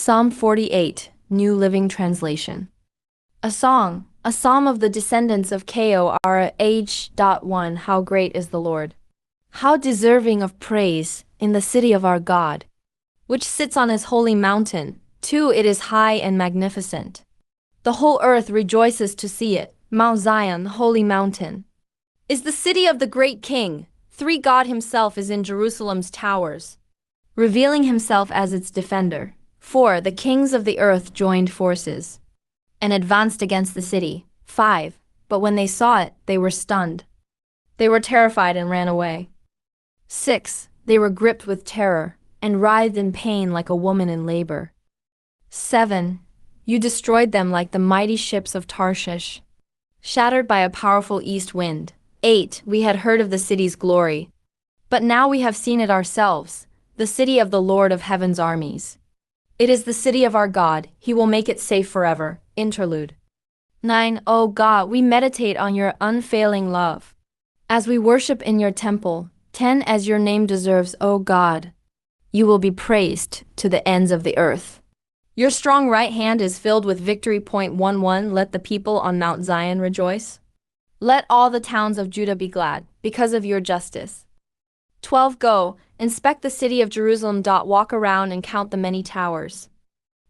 Psalm 48, New Living Translation. A song, a psalm of the descendants of Korah. 1. How great is the Lord! How deserving of praise in the city of our God, which sits on his holy mountain. 2. It is high and magnificent. The whole earth rejoices to see it. Mount Zion, the holy mountain, is the city of the great King. 3. God himself is in Jerusalem's towers, revealing himself as its defender. 4. The kings of the earth joined forces and advanced against the city. 5. But when they saw it, they were stunned. They were terrified and ran away. 6. They were gripped with terror and writhed in pain like a woman in labor. 7. You destroyed them like the mighty ships of Tarshish, shattered by a powerful east wind. 8. We had heard of the city's glory, but now we have seen it ourselves, the city of the Lord of heaven's armies. It is the city of our God, he will make it safe forever. Interlude. 9. O God, we meditate on your unfailing love as we worship in your temple. 10. As your name deserves, O God, you will be praised to the ends of the earth. Your strong right hand is filled with victory. 11. Let the people on Mount Zion rejoice. Let all the towns of Judah be glad because of your justice. 12. Go, inspect the city of Jerusalem. Walk around and count the many towers.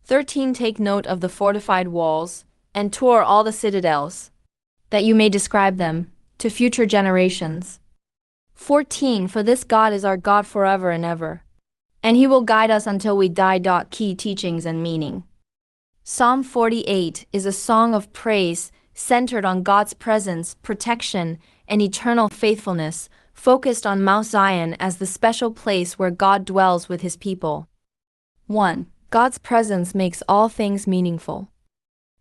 13. Take note of the fortified walls and tour all the citadels, that you may describe them to future generations. 14. For this God is our God forever and ever, and he will guide us until we die. Key teachings and meaning. Psalm 48 is a song of praise centered on God's presence, protection, and eternal faithfulness, focused on Mount Zion as the special place where God dwells with his people. 1. God's presence makes all things meaningful.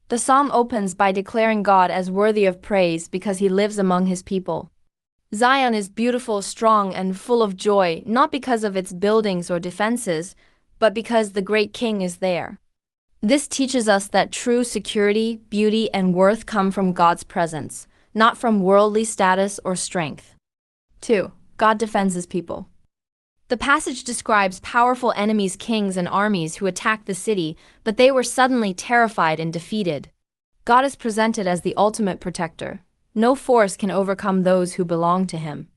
The psalm opens by declaring God as worthy of praise because he lives among his people. Zion is beautiful, strong, and full of joy, not because of its buildings or defenses, but because the great King is there. This teaches us that true security, beauty, and worth come from God's presence, not from worldly status or strength. 2. God defends his people. The passage describes powerful enemies, kings, and armies who attacked the city, but they were suddenly terrified and defeated. God is presented as the ultimate protector. No force can overcome those who belong to him.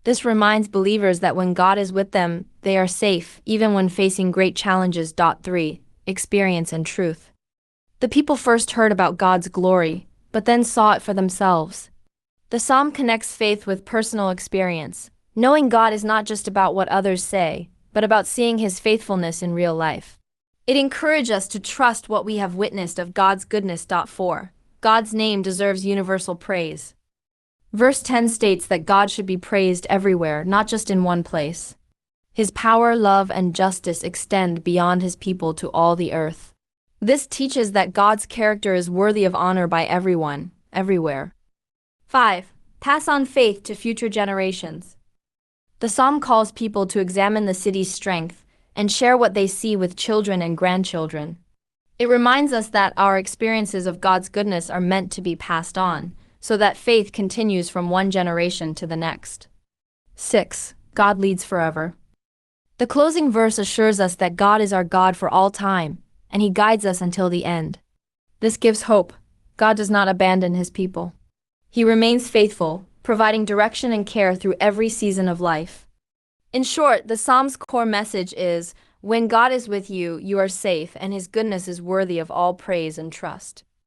This reminds believers that when God is with them, they are safe, even when facing great challenges. 3. Experience and truth. The people first heard about God's glory, but then saw it for themselves. The psalm connects faith with personal experience. Knowing God is not just about what others say, but about seeing his faithfulness in real life. It encourages us to trust what we have witnessed of God's goodness. 4. God's name deserves universal praise. Verse 10 states that God should be praised everywhere, not just in one place. His power, love, and justice extend beyond his people to all the earth. This teaches that God's character is worthy of honor by everyone, everywhere. 5. Pass on faith to future generations. The psalm calls people to examine the city's strength and share what they see with children and grandchildren. It reminds us that our experiences of God's goodness are meant to be passed on, so that faith continues from one generation to the next. 6. God leads forever. The closing verse assures us that God is our God for all time, and he guides us until the end. This gives hope. God does not abandon his people. He remains faithful, providing direction and care through every season of life. In short, the psalm's core message is, when God is with you, you are safe, and his goodness is worthy of all praise and trust.